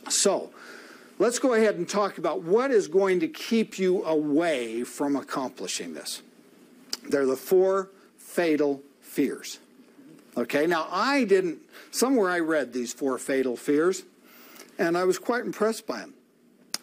So let's go ahead and talk about what is going to keep you away from accomplishing this. They're the 4 fatal fears. Okay, now somewhere I read these 4 fatal fears, and I was quite impressed by them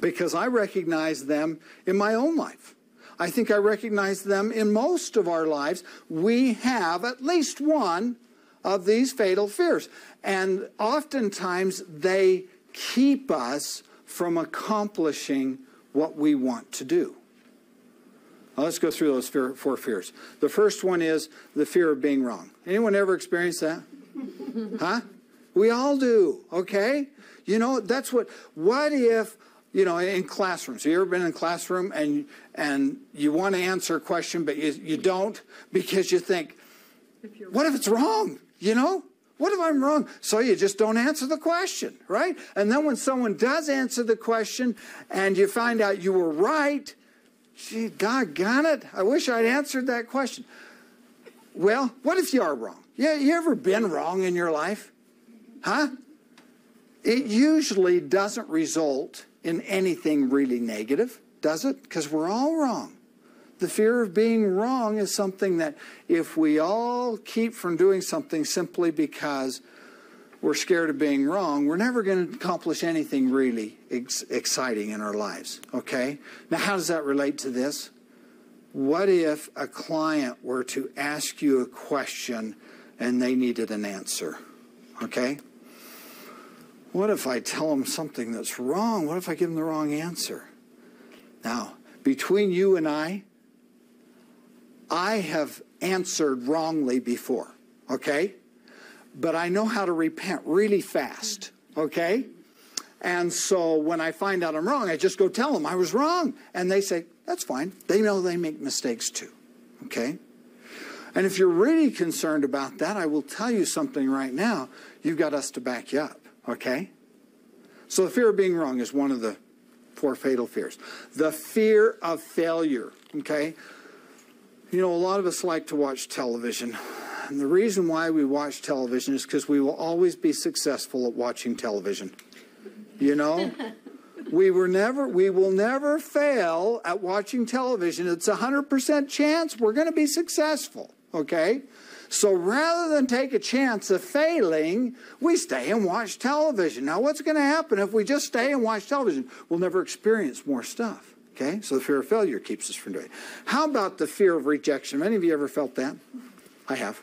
because I recognized them in my own life. I think I recognize them in most of our lives. We have at least one of these fatal fears, and oftentimes they keep us from accomplishing what we want to do. Now, let's go through those 4 fears. The first one is the fear of being wrong. Anyone ever experienced that? Huh? We all do, okay? You know, that's what if, you know, in classrooms, have you ever been in a classroom and you want to answer a question, but you don't because you think, what if it's wrong, you know? What if I'm wrong? So you just don't answer the question, right? And then when someone does answer the question and you find out you were right, gee, doggone it, I wish I'd answered that question. Well, what if you are wrong? Yeah, you ever been wrong in your life? Huh? It usually doesn't result in anything really negative, does it? Because we're all wrong. The fear of being wrong is something that if we all keep from doing something simply because we're scared of being wrong, we're never going to accomplish anything really exciting in our lives, okay? Now, how does that relate to this? What if a client were to ask you a question and they needed an answer, okay? What if I tell them something that's wrong? What if I give them the wrong answer? Now, between you and I have answered wrongly before, okay? But I know how to repent really fast, okay? And so when I find out I'm wrong, I just go tell them I was wrong. And they say, that's fine. They know they make mistakes too, okay? And if you're really concerned about that, I will tell you something right now. You've got us to back you up, okay? So the fear of being wrong is one of the 4 fatal fears. The fear of failure, okay? You know, a lot of us like to watch television. And the reason why we watch television is because we will always be successful at watching television. You know? We will never fail at watching television. It's a 100% chance we're going to be successful. Okay? So rather than take a chance of failing, we stay and watch television. Now, what's going to happen if we just stay and watch television? We'll never experience more stuff. Okay? So the fear of failure keeps us from doing it. How about the fear of rejection? Any of you ever felt that? I have.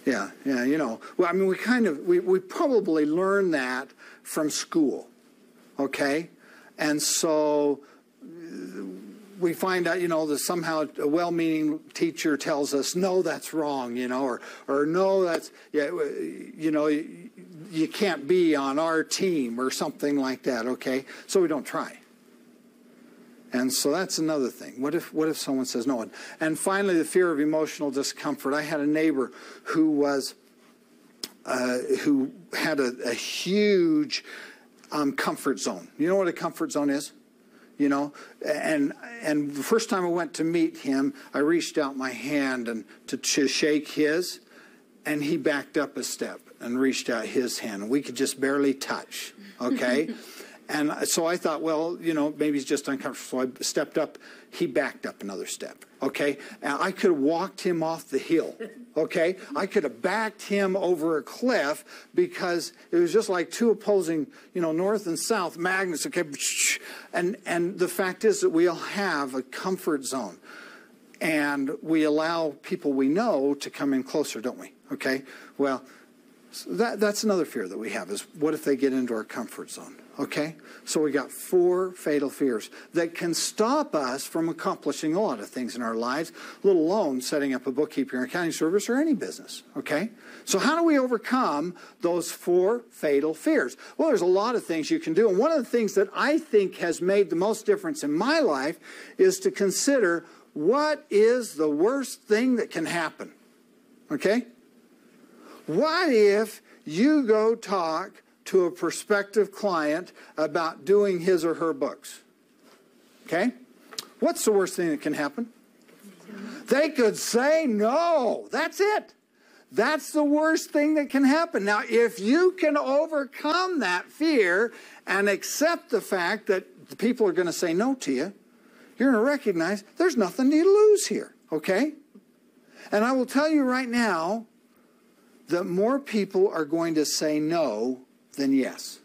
Yeah, you know. Well, I mean, we probably learned that from school. Okay? And so we find out, you know, that somehow a well-meaning teacher tells us, no, that's wrong, you know, or no, that's, yeah, you know, you can't be on our team or something like that, okay? So we don't try. And so that's another thing. What if someone says no? And finally, the fear of emotional discomfort. I had a neighbor who had a huge comfort zone. You know what a comfort zone is? You know, and the first time I went to meet him, I reached out my hand and to shake his, and he backed up a step and reached out his hand, and we could just barely touch. Okay. And so I thought, well, you know, maybe he's just uncomfortable. So I stepped up. He backed up another step, okay? And I could have walked him off the hill, okay? I could have backed him over a cliff because it was just like 2 opposing, you know, north and south magnets, okay? And the fact is that we all have a comfort zone. And we allow people we know to come in closer, don't we? Okay? Well, so that's another fear that we have is what if they get into our comfort zone? Okay? So we got 4 fatal fears that can stop us from accomplishing a lot of things in our lives, let alone setting up a bookkeeping or accounting service or any business. Okay? So how do we overcome those 4 fatal fears? Well, there's a lot of things you can do. And one of the things that I think has made the most difference in my life is to consider what is the worst thing that can happen. Okay? What if you go talk to a prospective client about doing his or her books? Okay? What's the worst thing that can happen? They could say no. That's it. That's the worst thing that can happen. Now, if you can overcome that fear and accept the fact that the people are going to say no to you, you're going to recognize there's nothing to lose here, okay? And I will tell you right now that more people are going to say no than yes.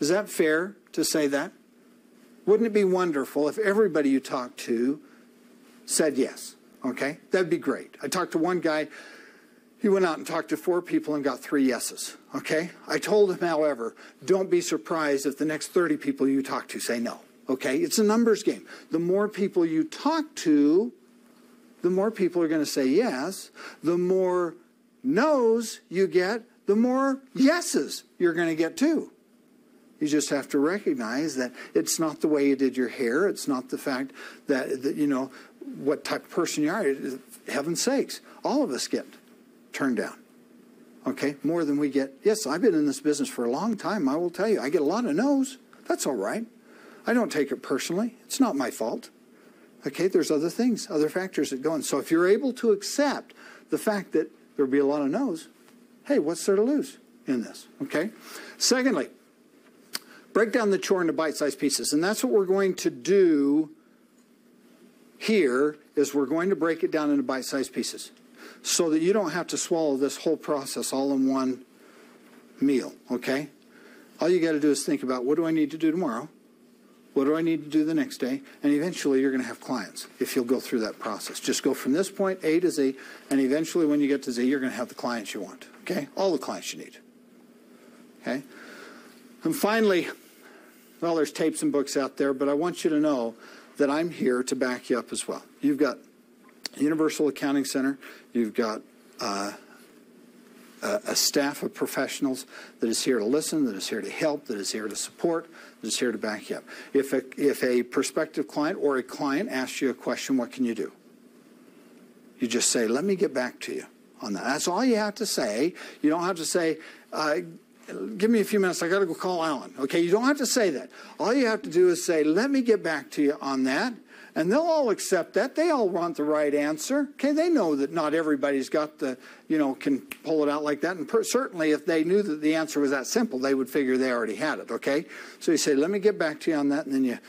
Is that fair to say that? Wouldn't it be wonderful if everybody you talk to said yes? Okay? That'd be great. I talked to one guy. He went out and talked to 4 people and got 3 yeses. Okay? I told him, however, don't be surprised if the next 30 people you talk to say no. Okay? It's a numbers game. The more people you talk to, the more people are going to say yes. The more no's you get, the more yeses you're going to get too. You just have to recognize that it's not the way you did your hair. It's not the fact that you know, what type of person you are. Heaven's sakes, all of us get turned down. Okay? More than we get. Yes, I've been in this business for a long time. I will tell you, I get a lot of no's. That's all right. I don't take it personally. It's not my fault. Okay? There's other things, other factors that go in. So if you're able to accept the fact that there'll be a lot of no's, hey, what's there to lose in this? Okay? Secondly, break down the chore into bite-sized pieces. And that's what we're going to do here, is we're going to break it down into bite-sized pieces so that you don't have to swallow this whole process all in one meal, okay? All you got to do is think about, what do I need to do tomorrow? What do I need to do the next day? And eventually you're going to have clients if you'll go through that process. Just go from this point, A to Z, and eventually when you get to Z, you're going to have the clients you want, okay? All the clients you need, okay? And finally, well, there's tapes and books out there, but I want you to know that I'm here to back you up as well. You've got Universal Accounting Center. You've got a staff of professionals that is here to listen, that is here to help, that is here to support, that is here to back you up. If a prospective client or a client asks you a question, what can you do? You just say, let me get back to you on that. That's all you have to say. You don't have to say, give me a few minutes, I got to go call Alan. Okay, you don't have to say that. All you have to do is say, let me get back to you on that. And they'll all accept that. They all want the right answer. Okay, they know that not everybody's got the, can pull it out like that. And certainly if they knew that the answer was that simple, they would figure they already had it, okay? So you say, let me get back to you on that. And then you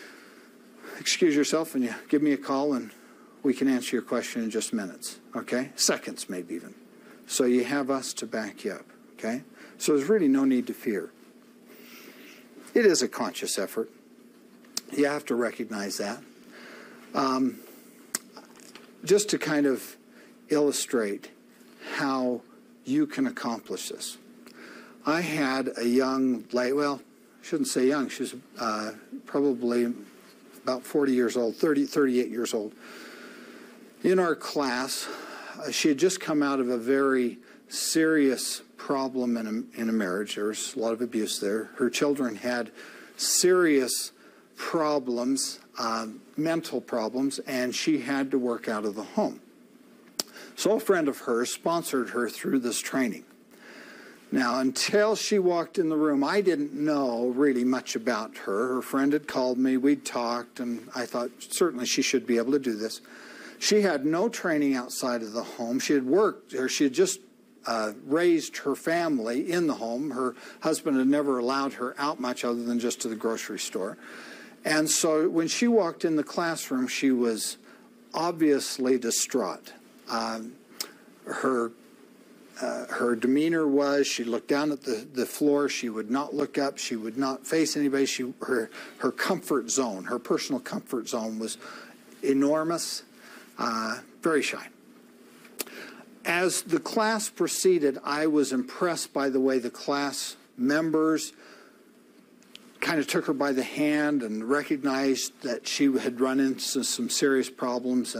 excuse yourself and you give me a call and we can answer your question in just minutes, okay? Seconds maybe even. So you have us to back you up, okay? So there's really no need to fear. It is a conscious effort. You have to recognize that. Just to kind of illustrate how you can accomplish this. I had a young lady, well, I shouldn't say young, she was probably about 40 years old, 38 years old. In our class, she had just come out of a very serious problem in a marriage. There was a lot of abuse there. Her children had serious problems, mental problems, and she had to work out of the home. So a friend of hers sponsored her through this training. Now, until she walked in the room, I didn't know really much about her. Her friend had called me, we'd talked, and I thought certainly she should be able to do this. She had no training outside of the home. She had worked, or she had just raised her family in the home. Her husband had never allowed her out much other than just to the grocery store. And so when she walked in the classroom, she was obviously distraught. Her demeanor was, she looked down at the floor, she would not look up, she would not face anybody. Her comfort zone, her personal comfort zone was enormous, very shy. As the class proceeded, I was impressed by the way the class members kind of took her by the hand and recognized that she had run into some serious problems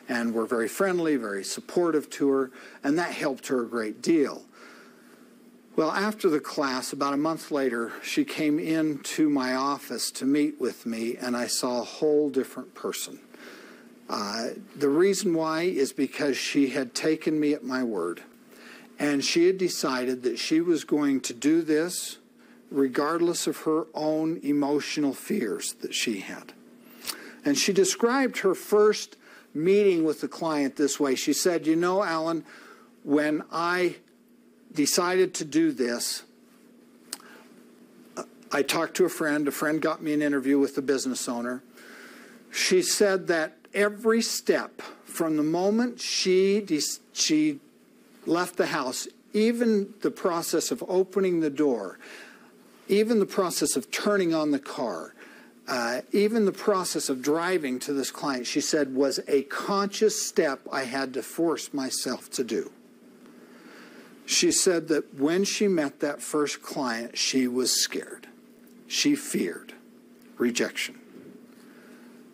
and were very friendly, very supportive to her, and that helped her a great deal. Well, after the class, about a month later, she came into my office to meet with me, and I saw a whole different person. The reason why is because she had taken me at my word, and she had decided that she was going to do this regardless of her own emotional fears that she had. And she described her first meeting with the client this way. She said, you know, Alan, when I decided to do this, I talked to a friend. A friend got me an interview with the business owner. She said that every step from the moment she left the house, even the process of opening the door, even the process of turning on the car, even the process of driving to this client, she said, was a conscious step I had to force myself to do. She said that when she met that first client, she was scared. She feared rejection.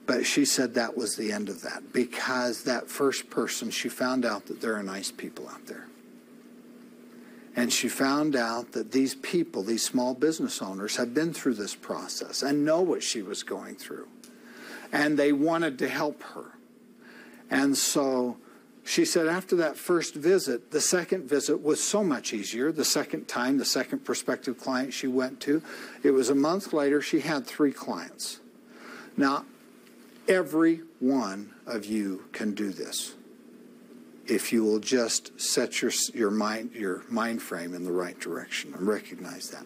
But she said that was the end of that, because that first person, she found out that there are nice people out there. And she found out that these people, these small business owners, have been through this process and know what she was going through. And they wanted to help her. And so she said after that first visit, the second visit was so much easier. The second time, the second prospective client she went to, it was a month later, she had 3 clients. Now, every one of you can do this if you will just set your mind frame in the right direction and recognize that.